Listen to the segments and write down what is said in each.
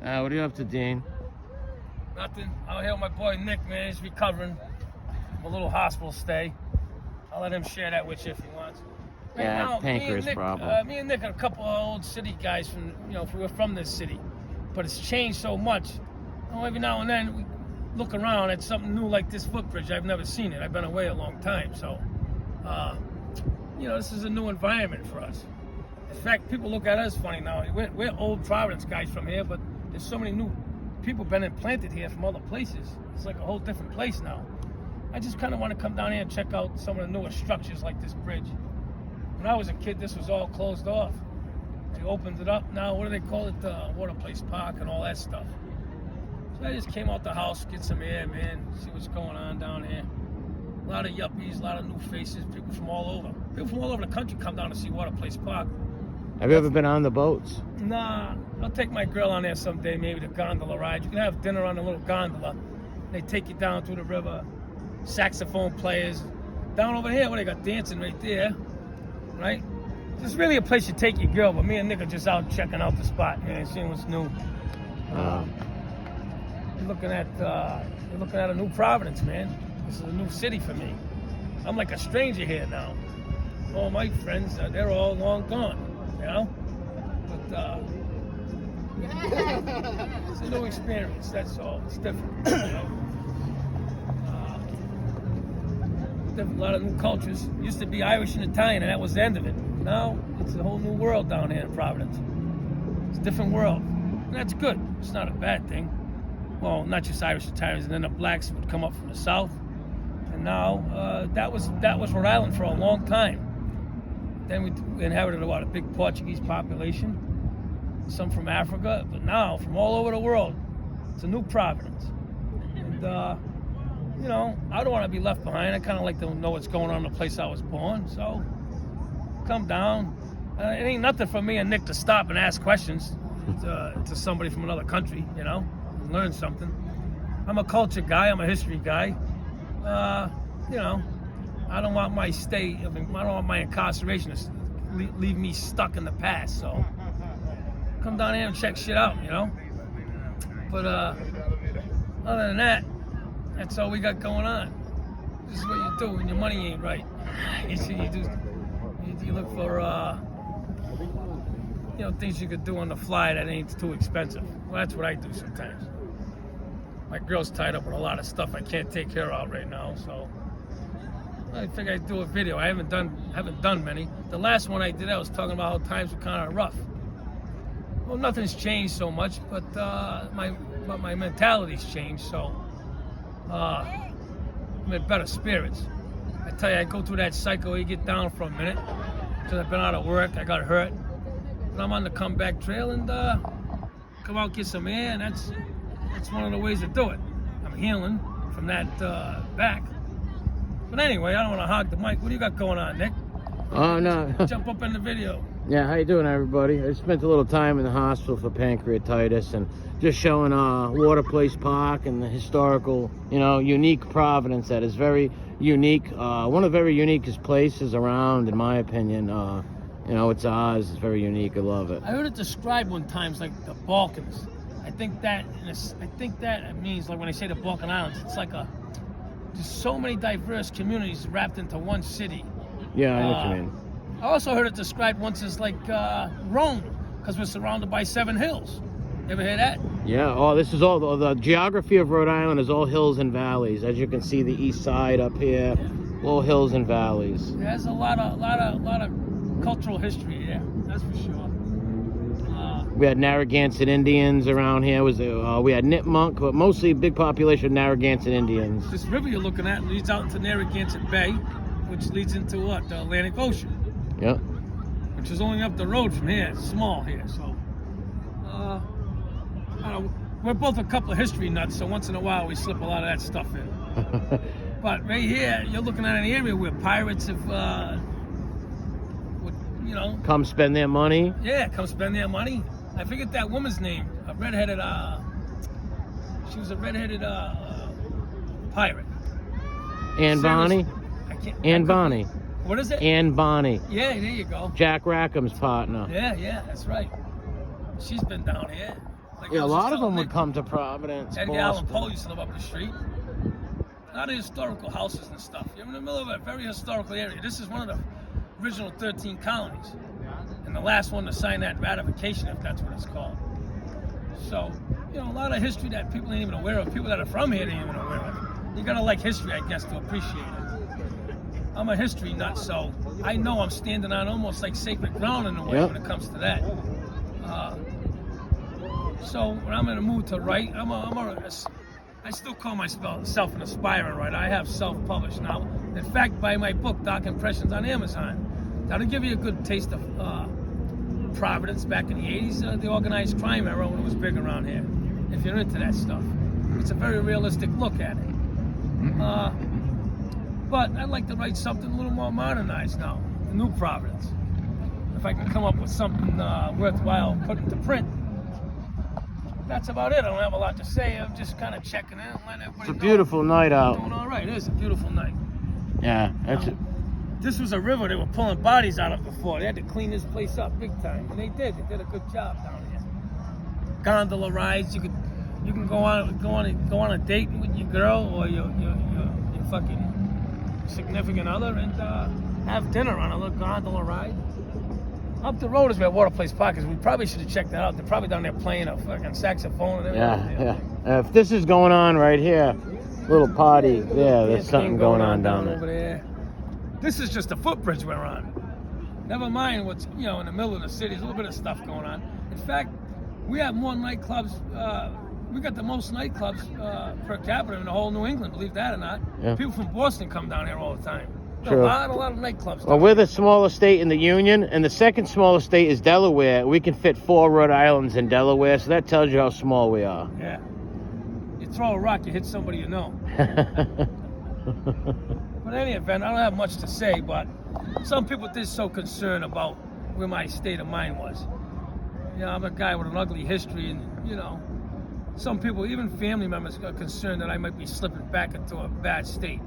What are you up to, Dean? Nothing. Out here with my boy Nick, man. He's recovering from a little hospital stay. I'll let him share that with you if he wants. Yeah, now, pancreas problem. Me and Nick are a couple of old city guys from, we're from this city. But it's changed so much. Every now and then we look around at something new like this footbridge. I've never seen it. I've been away a long time. So, this is a new environment for us. In fact, people look at us funny now. We're old Providence guys from here, but there's so many new people been implanted here from other places. It's like a whole different place now. I just kind of want to come down here and check out some of the newer structures like this bridge. When I was a kid, this was all closed off. They opened it up now. What do they call it? Water Place Park and all that stuff. So I just came out the house, get some air, man, see what's going on down here. A lot of yuppies, a lot of new faces, people from all over. People from all over the country come down to see Water Place Park. Have you ever been on the boats? Nah, I'll take my girl on there someday, maybe the gondola ride. You can have dinner on a little gondola. They take you down through the river, saxophone players. Down over here, they got dancing right there, right? It's really a place to take your girl, but me and Nick are just out checking out the spot, man, seeing what's new. You're looking at a new Providence, man. This is a new city for me. I'm like a stranger here now. All my friends, they're all long gone, But it's a new experience. That's all. It's different. A lot of new cultures. Used to be Irish and Italian, and that was the end of it. Now it's a whole new world down here in Providence. It's a different world, and that's good. It's not a bad thing. Well, not just Irish Italians, and then the blacks would come up from the south, and now that was Rhode Island for a long time. Then we inhabited a big Portuguese population, some from Africa, but now from all over the world, it's a new Providence. And I don't want to be left behind. I kind of like to know what's going on in the place I was born. So come down. It ain't nothing for me and Nick to stop and ask questions to somebody from another country, and learn something. I'm a culture guy. I'm a history guy. I don't want my I don't want my incarceration to leave me stuck in the past. So come down here and check shit out, But other than that, that's all we got going on. This is what you do when your money ain't right. You look for things you could do on the fly that ain't too expensive. Well, that's what I do sometimes. My girl's tied up with a lot of stuff I can't take care of right now, so I figured I'd do a video. I haven't done many. The last one I did, I was talking about how times were kind of rough. Well, nothing's changed so much, but my mentality's changed, so I'm in better spirits. I tell you, I go through that cycle, you get down for a minute, because I've been out of work, I got hurt, and I'm on the comeback trail, and come out, get some air, and that's one of the ways to do it. I'm healing from that back. But anyway, I don't want to hog the mic. What do you got going on, Nick? Oh, no. Jump up in the video. Yeah, how you doing, everybody? I spent a little time in the hospital for pancreatitis and just showing Water Place Park and the historical, unique Providence that is very unique. One of the very uniquest places around, in my opinion. It's ours. It's very unique. I love it. I heard it described one time as like the Balkans. I think that means, like when I say the Balkan Islands, it's like there's so many diverse communities wrapped into one city. Yeah, I know what you mean. I also heard it described once as like Rome, because we're surrounded by 7 hills. You ever hear that? Yeah. Oh, this is all the geography of Rhode Island is all hills and valleys. As you can see, the east side up here, all hills and valleys. Yeah, there's a lot of cultural history here. That's for sure. We had Narragansett Indians around here. We had Nipmuc, but mostly a big population of Narragansett Indians. This river you're looking at leads out into Narragansett Bay, which leads into what? The Atlantic Ocean. Yep. Which is only up the road from here. It's small here, so. We're both a couple of history nuts, so once in a while we slip a lot of that stuff in. But right here, you're looking at an area where pirates have, come spend their money. Yeah, come spend their money. I forget that woman's name. A redheaded. She was a redheaded pirate. Anne Bonny. Anne Bonny. What is it? Anne Bonny. Yeah, there you go. Jack Rackham's partner. Yeah, that's right. She's been down here. Like Yeah, I a was lot just of them telling would Nick, come to Providence, Edgar Allan Poe Boston. used to live up the street. A lot of historical houses and stuff. You're in the middle of a very historical area. This is one of the original 13 colonies. And the last one to sign that ratification, if that's what it's called. So, you know, a lot of history that people ain't even aware of. People that are from here ain't even aware of. You gotta like history, I guess, to appreciate it. I'm a history nut, so I know I'm standing on almost like sacred ground in a way Yep. when it comes to that. So when I'm in a mood to write, I still call myself an aspiring writer. I have self-published now. In fact, buy my book, Dark Impressions, on Amazon. That'll give you a good taste of Providence back in the 80s, the organized crime era when it was big around here. If you're into that stuff, it's a very realistic look at it. But I'd like to write something a little more modernized now, the new Providence. If I can come up with something worthwhile putting to print. That's about it. I don't have a lot to say. I'm just kind of checking in and letting everybody It's a know beautiful night I'm out. doing all right. It is a beautiful night. Yeah, that's This was a river they were pulling bodies out of before. They had to clean this place up big time, and they did. They did a good job down here. Gondola rides. You can go on a date with your girl or your fucking significant other and have dinner on a little gondola ride. Up the road is where Water Place Park is. We probably should have checked that out. They're probably down there playing a fucking saxophone and everything. yeah. If this is going on right here, little party, there's something going on down over there. there. This is just a footbridge we're on. Never mind what's in the middle of the city. There's a little bit of stuff going on. In fact, we have more nightclubs. We got the most nightclubs per capita in the whole New England. Believe that or not. Yeah. People from Boston come down here all the time. True. A lot of nightclubs. Well, we're the smallest state in the Union, and the second smallest state is Delaware. We can fit 4 Rhode Islands in Delaware, so that tells you how small we are. Yeah. You throw a rock, you hit somebody you know. But in any event, I don't have much to say, but some people did so concerned about where my state of mind was. I'm a guy with an ugly history, and, some people, even family members, are concerned that I might be slipping back into a bad state.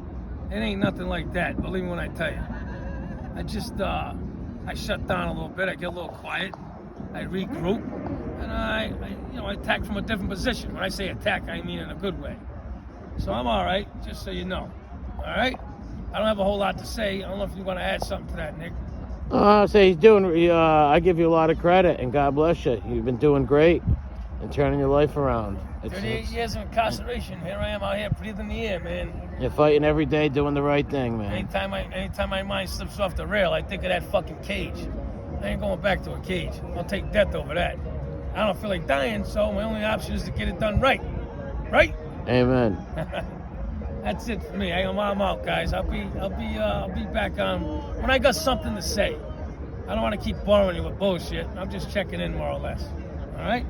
It ain't nothing like that, believe me when I tell you. I just, I shut down a little bit, I get a little quiet, I regroup, and I attack from a different position. When I say attack, I mean in a good way. So I'm all right, just so you know. All right? I don't have a whole lot to say. I don't know if you want to add something to that, Nick. He's doing, I give you a lot of credit, and God bless you. You've been doing great and turning your life around. 38 years of incarceration. Here I am out here breathing the air, man. You're fighting every day, doing the right thing, man. Anytime my mind slips off the rail, I think of that fucking cage. I ain't going back to a cage. I'll take death over that. I don't feel like dying, so my only option is to get it done right. Right? Amen. That's it for me. I'm out, guys. I'll be back on when I got something to say. I don't want to keep boring you with bullshit. I'm just checking in more or less. All right?